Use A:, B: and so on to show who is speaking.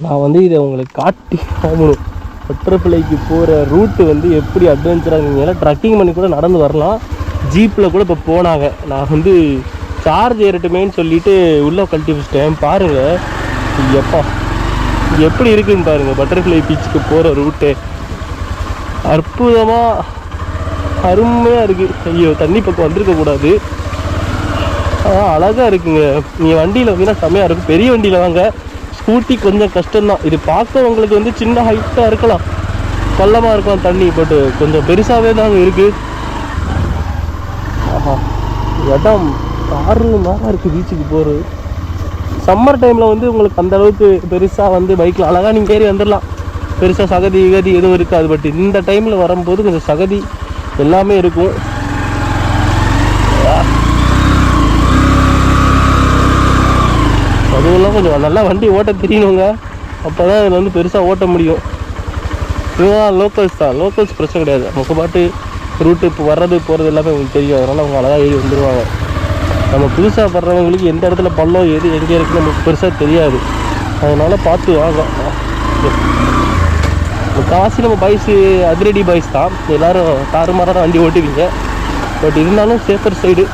A: நான் வந்து இதை உங்களுக்கு காட்டி ஆகணும். பட்டர்ஃப்ளைக்கு போகிற ரூட்டு வந்து எப்படி அட்வென்ச்சராக இருந்தீங்கன்னா ட்ரக்கிங் பண்ணி கூட நடந்து வரலாம். ஜீப்பில் கூட இப்போ போனாங்க. நான் வந்து சார்ஜ் ஏறட்டுமேன்னு சொல்லிவிட்டு உள்ளே கழட்டி வச்சிட்டேன். பாருங்கள் எப்பா எப்படி இருக்குதுன்னு பாருங்கள். பட்டர்ஃப்ளை பீச்சுக்கு போகிற ரூட்டு அற்புதமாக அருமையாக இருக்குது. ஐயோ தண்ணி பக்கம் வந்திருக்கக்கூடாது. அழகாக இருக்குங்க. நீங்கள் வண்டியில் வந்தீங்கன்னா செம்மையாக இருக்கும். பெரிய வண்டியில் வாங்க. ஸ்கூட்டி கொஞ்சம் கஷ்டம்தான். இது பார்க்க உங்களுக்கு வந்து சின்ன ஹைட்டாக இருக்கலாம், பள்ளமாக இருக்கலாம் தண்ணி, பட்டு கொஞ்சம் பெருசாகவே தாங்க இருக்குது. ஆஹா இடம் தாறுமாறாக இருக்குது பீச்சுக்கு போகிறது. சம்மர் டைமில் வந்து உங்களுக்கு அந்தளவுக்கு பெருசாக வந்து பைக்கில் அழகாக நீங்கள் ஏறி வந்துடலாம். பெருசாக சகதி கதி எதுவும் இருக்காது. பட் இந்த டைமில் வரும்போது கொஞ்சம் சகதி எல்லாமே இருக்கும். அதுவெல்லாம் கொஞ்சம் நல்லா வண்டி ஓட்ட தெரியணுங்க. அப்போ தான் இதில் வந்து பெருசாக ஓட்ட முடியும். இவங்களாம் லோக்கல்ஸ் தான். லோக்கல்ஸ் பிரச்சனை கிடையாது. நமக்கு பாட்டு ரூட்டு இப்போ வர்றது போகிறது எல்லாமே உங்களுக்கு தெரியும். அதனால் அவங்க அழகாக ஏறி வந்துடுவாங்க. நம்ம புதுசாக வர்றவங்களுக்கு எந்த இடத்துல பள்ளம் எது எங்கே இருக்குன்னு நமக்கு பெருசாக தெரியாது. அதனால் பார்த்து வாங்க. காசு நம்ம பாய்ஸு அதிரடி பாய்ஸ் தான். எல்லோரும் தாறுமாறாக வண்டி ஓட்டுவீங்க. பட் இருந்தாலும் சேஃபர் சைடு